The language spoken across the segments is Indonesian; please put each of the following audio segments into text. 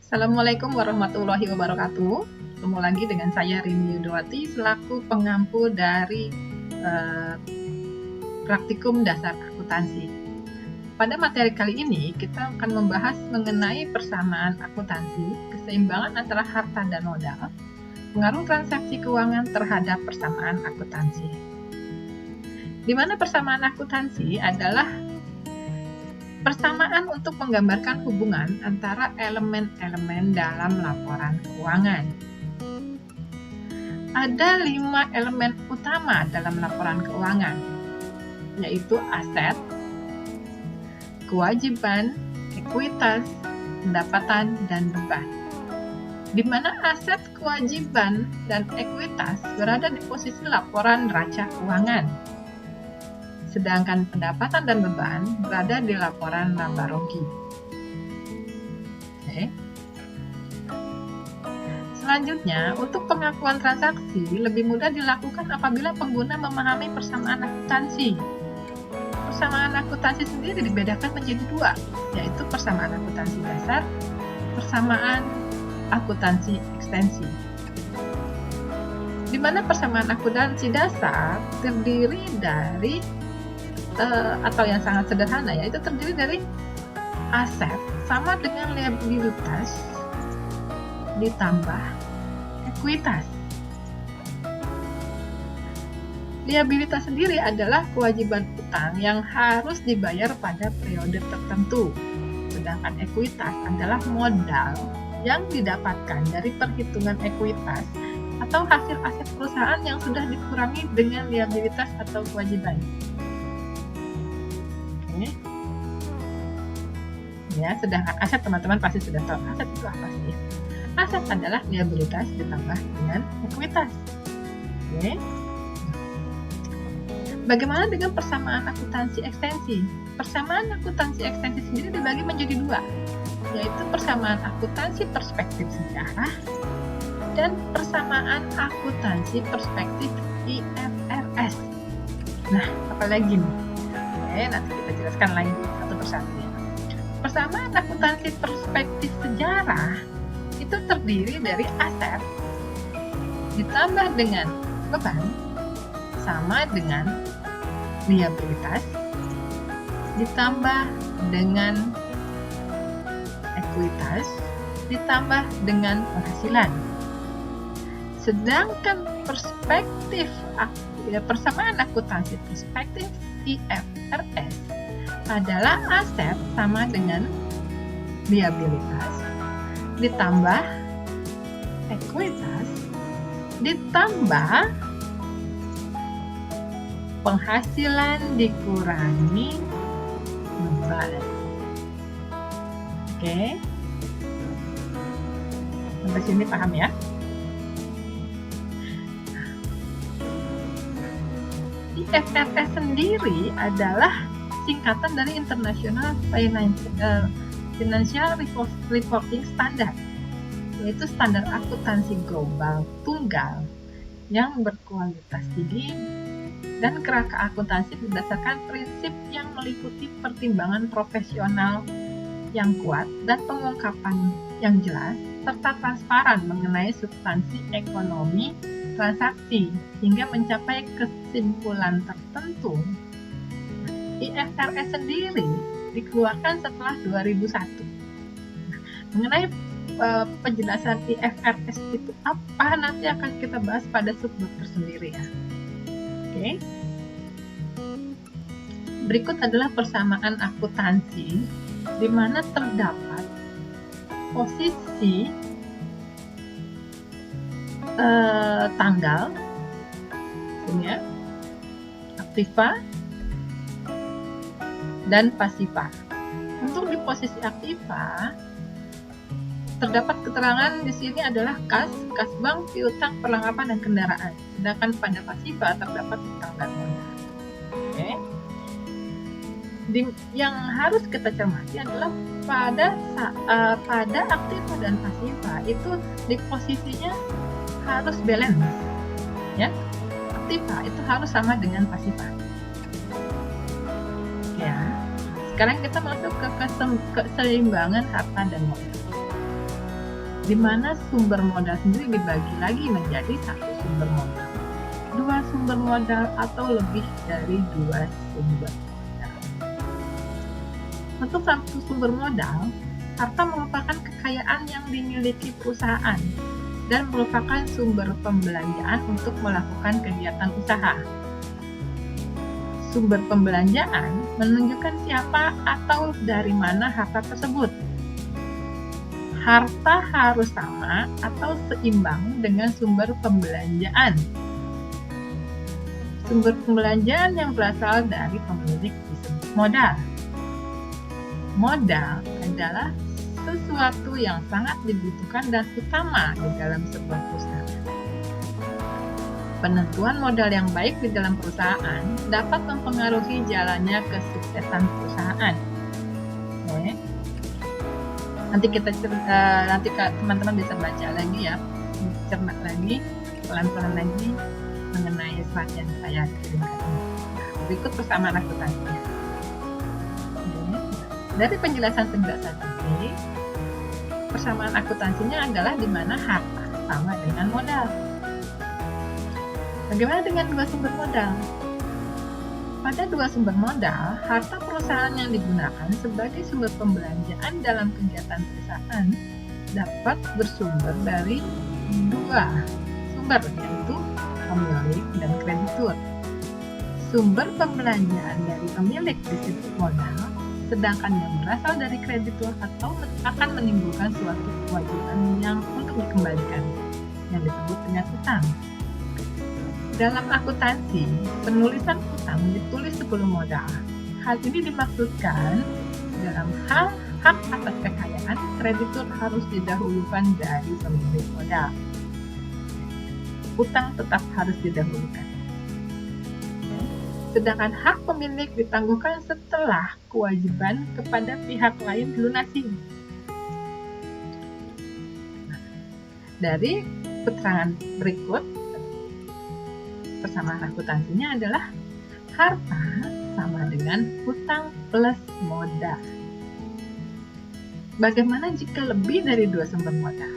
Assalamualaikum warahmatullahi wabarakatuh. Ketemu lagi dengan saya Rini Yudowati selaku pengampu dari praktikum dasar akuntansi. Pada materi kali ini kita akan membahas mengenai persamaan akuntansi, keseimbangan antara harta dan modal, pengaruh transaksi keuangan terhadap persamaan akuntansi. Di mana persamaan akuntansi adalah persamaan untuk menggambarkan hubungan antara elemen-elemen dalam laporan keuangan. Ada 5 elemen utama dalam laporan keuangan, yaitu aset, kewajiban, ekuitas, pendapatan, dan beban. Di mana aset, kewajiban, dan ekuitas berada di posisi laporan neraca keuangan, sedangkan pendapatan dan beban berada di laporan laba rugi. Oke. Selanjutnya, untuk pengakuan transaksi lebih mudah dilakukan apabila pengguna memahami persamaan akuntansi. Persamaan akuntansi sendiri dibedakan menjadi 2, yaitu persamaan akuntansi dasar, persamaan akuntansi ekstensi. Di mana persamaan akuntansi dasar terdiri dari atau yang sangat sederhana, yaitu terdiri dari aset sama dengan liabilitas ditambah ekuitas. Liabilitas sendiri adalah kewajiban utang yang harus dibayar pada periode tertentu, sedangkan ekuitas adalah modal yang didapatkan dari perhitungan ekuitas atau hasil aset perusahaan yang sudah dikurangi dengan liabilitas atau kewajiban. Ya, sedangkan aset teman-teman pasti sudah tahu aset itu apa sih. Aset adalah liabilitas ditambah dengan ekuitas. Oke. Bagaimana dengan persamaan akuntansi ekstensi? Persamaan akuntansi ekstensi sendiri dibagi menjadi 2, yaitu persamaan akuntansi perspektif sejarah dan persamaan akuntansi perspektif IFRS. Nah, apa lagi nih? Oke, nanti kita jelaskan lagi satu persatu ya. Persamaan akuntansi perspektif sejarah itu terdiri dari aset ditambah dengan beban sama dengan liabilitas ditambah dengan ekuitas ditambah dengan penghasilan. Sedangkan persamaan akuntansi perspektif IFRS adalah aset sama dengan liabilitas ditambah ekuitas ditambah penghasilan dikurangi beban. Oke. Sampai sini paham ya? IFRS sendiri adalah singkatan dari International Financial Reporting Standard, yaitu standar akuntansi global tunggal yang berkualitas tinggi dan kerangka akuntansi berdasarkan prinsip yang meliputi pertimbangan profesional yang kuat dan pengungkapan yang jelas serta transparan mengenai substansi ekonomi transaksi hingga mencapai kesimpulan tertentu. IFRS sendiri dikeluarkan setelah 2001. Mengenai penjelasan IFRS itu apa nanti akan kita bahas pada subbab tersendiri ya. Oke. Berikut adalah persamaan akuntansi di mana terdapat posisi tanggal ya, aktiva dan pasiva. Untuk di posisi aktiva terdapat keterangan di sini adalah kas bank, piutang, perlengkapan dan kendaraan. Sedangkan pada pasiva terdapat utang dan modal. Oke. Yang harus kita cermati adalah pada aktiva dan pasiva itu di posisinya harus balance ya. Aktiva itu harus sama dengan pasiva ya. Sekarang kita masuk ke keseimbangan harta dan modal. di mana sumber modal sendiri dibagi lagi menjadi satu sumber modal, dua sumber modal, atau lebih dari dua sumber modal. Untuk satu sumber modal, harta merupakan kekayaan yang dimiliki perusahaan dan merupakan sumber pembelanjaan untuk melakukan kegiatan usaha. Sumber pembelanjaan menunjukkan siapa atau dari mana harta tersebut. Harta harus sama atau seimbang dengan sumber pembelanjaan. Sumber pembelanjaan yang berasal dari pemilik disebut modal. Modal adalah sesuatu yang sangat dibutuhkan dan utama di dalam sebuah perusahaan. Penentuan modal yang baik di dalam perusahaan dapat mempengaruhi jalannya kesuksesan perusahaan. Oke. Nanti teman-teman bisa baca lagi ya, cermat lagi, pelan-pelan lagi mengenai slide yang saya kirimkan ini. Berikut persamaan akuntansinya. Dari penjelasan ini, persamaan akuntansinya adalah di mana harta sama dengan modal. Bagaimana dengan dua sumber modal? Pada dua sumber modal, harta perusahaan yang digunakan sebagai sumber pembelanjaan dalam kegiatan perusahaan dapat bersumber dari dua sumber, yaitu pemilik dan kreditur. Sumber pembelanjaan dari pemilik disebut modal, sedangkan yang berasal dari kreditur atau akan menimbulkan suatu kewajiban yang untuk dikembalikan, yang disebut dengan utang. Dalam akuntansi, penulisan utang ditulis sebelum modal. Hal ini dimaksudkan dalam hal hak atas kekayaan, kreditur harus didahulukan dari pemilik modal. Utang tetap harus didahulukan. Sedangkan hak pemilik ditangguhkan setelah kewajiban kepada pihak lain dilunasi. Dari keterangan berikut, persamaan akuntansinya adalah harta sama dengan hutang plus modal. Bagaimana jika lebih dari dua sumber modal?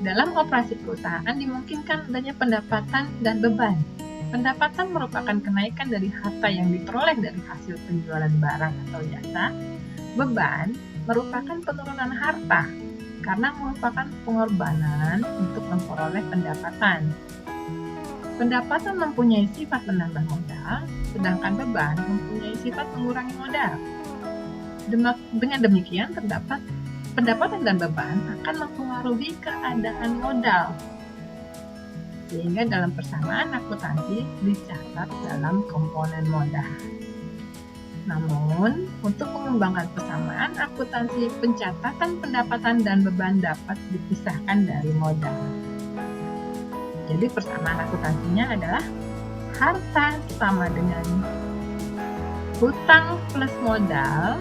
Dalam operasi perusahaan dimungkinkan adanya pendapatan dan beban. Pendapatan merupakan kenaikan dari harta yang diperoleh dari hasil penjualan barang atau jasa. Beban merupakan penurunan harta karena merupakan pengorbanan untuk memperoleh pendapatan. Pendapatan mempunyai sifat menambah modal, sedangkan beban mempunyai sifat mengurangi modal. Dengan demikian, pendapatan dan beban akan mempengaruhi keadaan modal. Sehingga dalam persamaan akuntansi dicatat dalam komponen modal. Namun, untuk mengembangkan persamaan akuntansi, pencatatan pendapatan dan beban dapat dipisahkan dari modal. Jadi persamaan akuntansinya adalah harta sama dengan hutang plus modal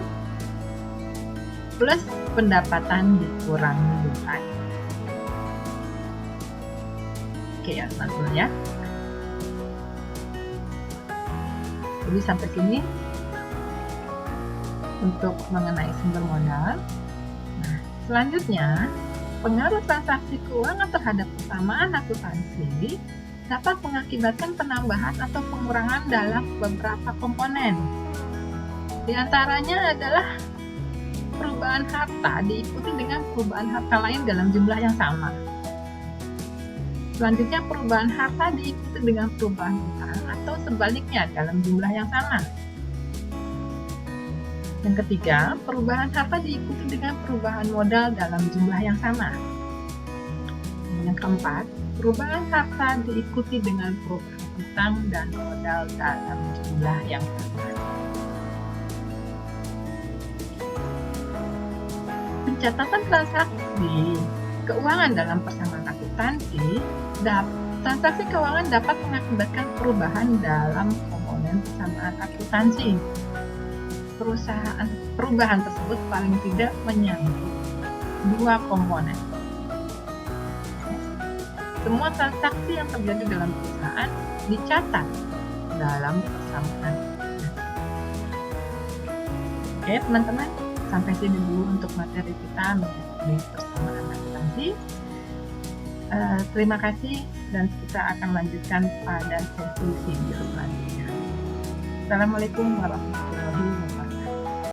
plus pendapatan dikurangi beban. Oke ya teman-teman ya. Jadi sampai sini untuk mengenai sumber modal. Nah, selanjutnya pengaruh transaksi keuangan terhadap persamaan akuntansi dapat mengakibatkan penambahan atau pengurangan dalam beberapa komponen. Di antaranya adalah perubahan harta diikuti dengan perubahan harta lain dalam jumlah yang sama. Selanjutnya, perubahan harta diikuti dengan perubahan utang atau sebaliknya dalam jumlah yang sama. Yang ketiga, perubahan harta diikuti dengan perubahan modal dalam jumlah yang sama. Yang keempat, perubahan harta diikuti dengan perubahan utang dan modal dalam jumlah yang sama. Pencatatan transaksi keuangan dalam persamaan akuntansi, transaksi keuangan dapat mengakibatkan perubahan dalam komponen persamaan akuntansi. Perubahan tersebut paling tidak menyangkut dua komponen. Semua transaksi yang terjadi dalam perusahaan dicatat dalam persamaan. Oke teman-teman, sampai sini dulu untuk materi kita mengenai persamaan. Terima kasih dan kita akan lanjutkan pada sesi video selanjutnya. Assalamualaikum warahmatullahi wabarakatuh.